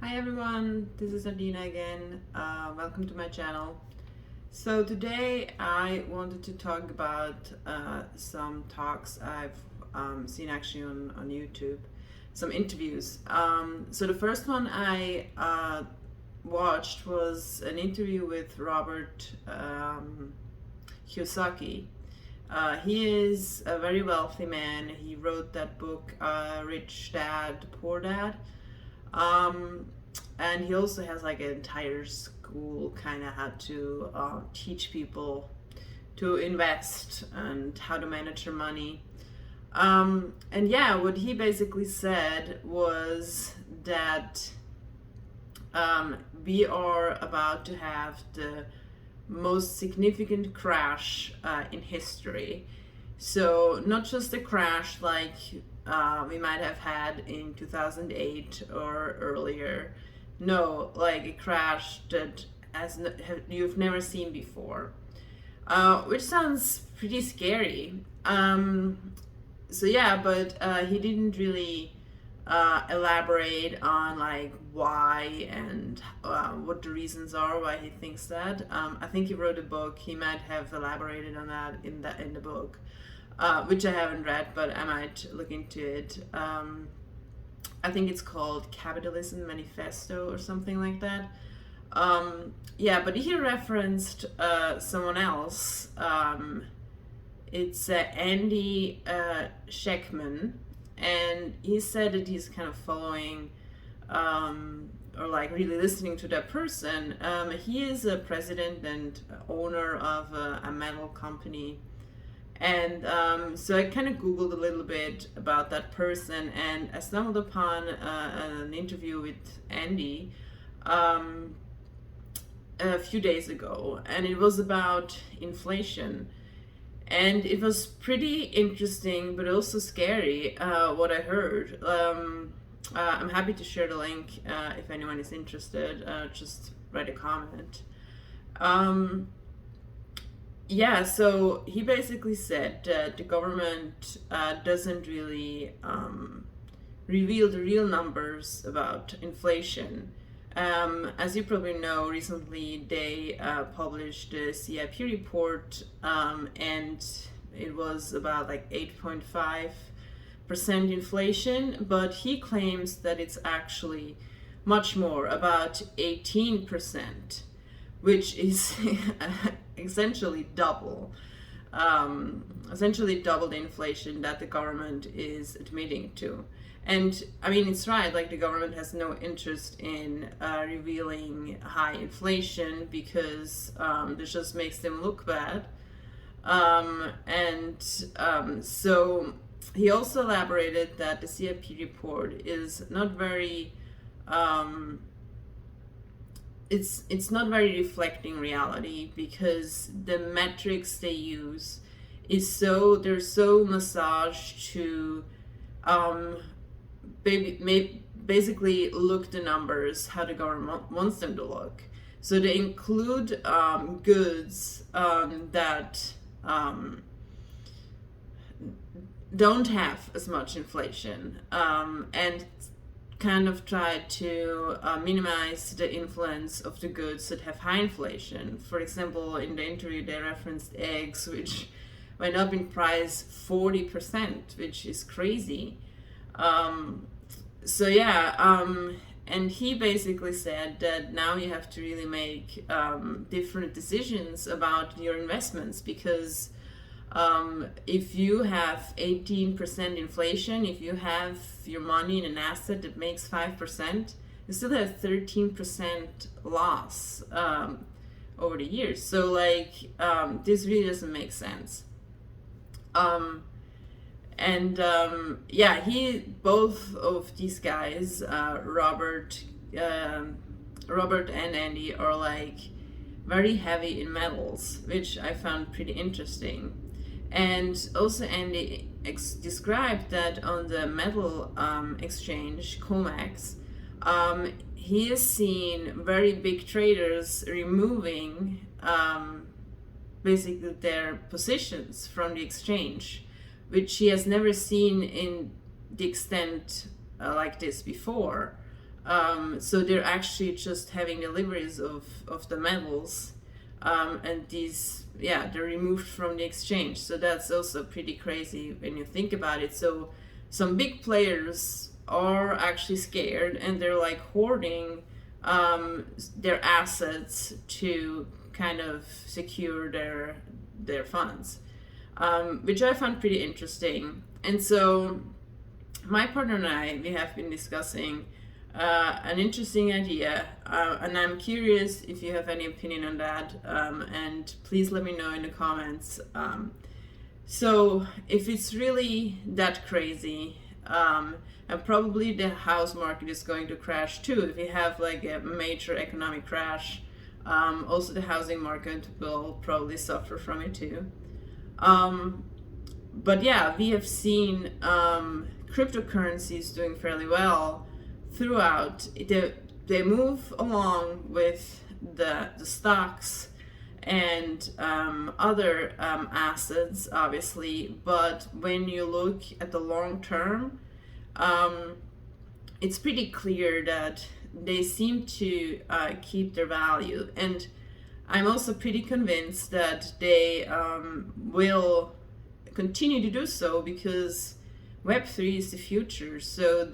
Hi everyone, this is Adina again. Welcome to my channel. So today I wanted to talk about some talks I've seen actually on YouTube, some interviews. So the first one I watched was an interview with Robert Kiyosaki. He is a very wealthy man. He wrote that book, Rich Dad, Poor Dad. And he also has like an entire school kind of how to teach people to invest and how to manage their money. And yeah, what he basically said was that we are about to have the most significant crash in history. So not just a crash like we might have had in 2008 or earlier. No, like a crash that you've never seen before, which sounds pretty scary. So yeah, but he didn't really elaborate on like why and what the reasons are why he thinks that. I think he wrote a book. He might have elaborated on that in the book, which I haven't read, but I might look into it. I think it's called Capitalism Manifesto or something like that. Yeah, but he referenced someone else. It's Andy Schectman, and he said that he's kind of following or like really listening to that person. He is a president and owner of a metal company. And so I kind of Googled a little bit about that person, and I stumbled upon an interview with Andy a few days ago, and it was about inflation. And it was pretty interesting, but also scary, what I heard. I'm happy to share the link if anyone is interested. Just write a comment. Yeah, so he basically said that the government doesn't really reveal the real numbers about inflation. As you probably know, recently they published the CIP report, and it was about like 8.5% inflation, but he claims that it's actually much more, about 18%, which is essentially double the inflation that the government is admitting to. And I mean, it's right, like the government has no interest in revealing high inflation because this just makes them look bad. So he also elaborated that the CIP report is not very it's not very reflecting reality, because the metrics they use they're so massaged to basically look the numbers how the government wants them to look. So they include goods that don't have as much inflation, and kind of try to minimize the influence of the goods that have high inflation. For example, in the interview they referenced eggs, which went up in price 40%, which is crazy. And he basically said that now you have to really make different decisions about your investments, because if you have 18% inflation, if you have your money in an asset that makes 5%, you still have 13% loss over the years. So like this really doesn't make sense. Both of these guys, Robert and Andy, are like very heavy in metals, which I found pretty interesting. And also Andy described that on the metal exchange, COMEX, he has seen very big traders removing basically their positions from the exchange, which he has never seen in the extent like this before. So they're actually just having deliveries of the metals, and these, yeah, they're removed from the exchange. So that's also pretty crazy when you think about it. So some big players are actually scared, and they're like hoarding their assets to kind of secure their funds, which I found pretty interesting. And so my partner and I, we have been discussing an interesting idea, and I'm curious if you have any opinion on that, and please let me know in the comments. So if it's really that crazy, and probably the house market is going to crash too. If we have like a major economic crash, also the housing market will probably suffer from it too. But yeah, we have seen cryptocurrencies doing fairly well throughout. They move along with the stocks and other assets, obviously. But when you look at the long term, it's pretty clear that they seem to keep their value. And I'm also pretty convinced that they will continue to do so, because Web3 is the future. So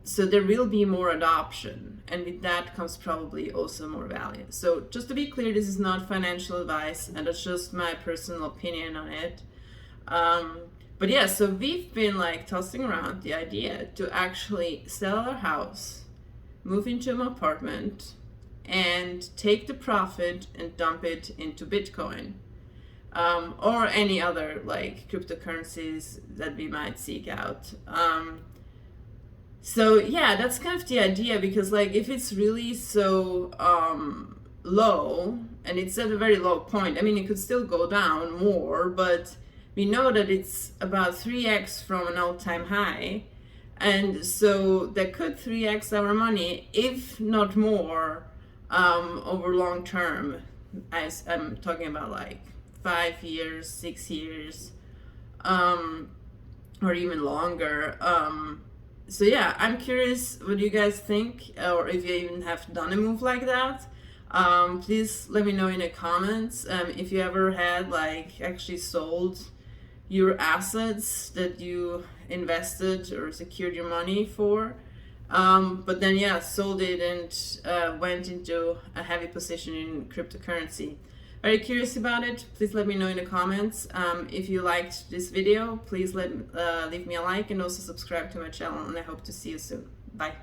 so there will be more adoption, and with that comes probably also more value. So just to be clear, this is not financial advice, and it's just my personal opinion on it. But yeah, so we've been like tossing around the idea to actually sell our house, move into an apartment, and take the profit and dump it into Bitcoin, or any other like cryptocurrencies that we might seek out. So yeah, that's kind of the idea, because like if it's really so low, and it's at a very low point, I mean, it could still go down more, but we know that it's about 3x from an all-time high. And so that could 3x our money, if not more, over long term. I'm talking about like 5 years, 6 years, or even longer. So yeah, I'm curious what you guys think, or if you even have done a move like that. Please let me know in the comments if you ever had like actually sold your assets that you invested or secured your money for, but then yeah, sold it and went into a heavy position in cryptocurrency. Very curious about it. Please let me know in the comments. If you liked this video, please leave me a like, and also subscribe to my channel, and I hope to see you soon. Bye.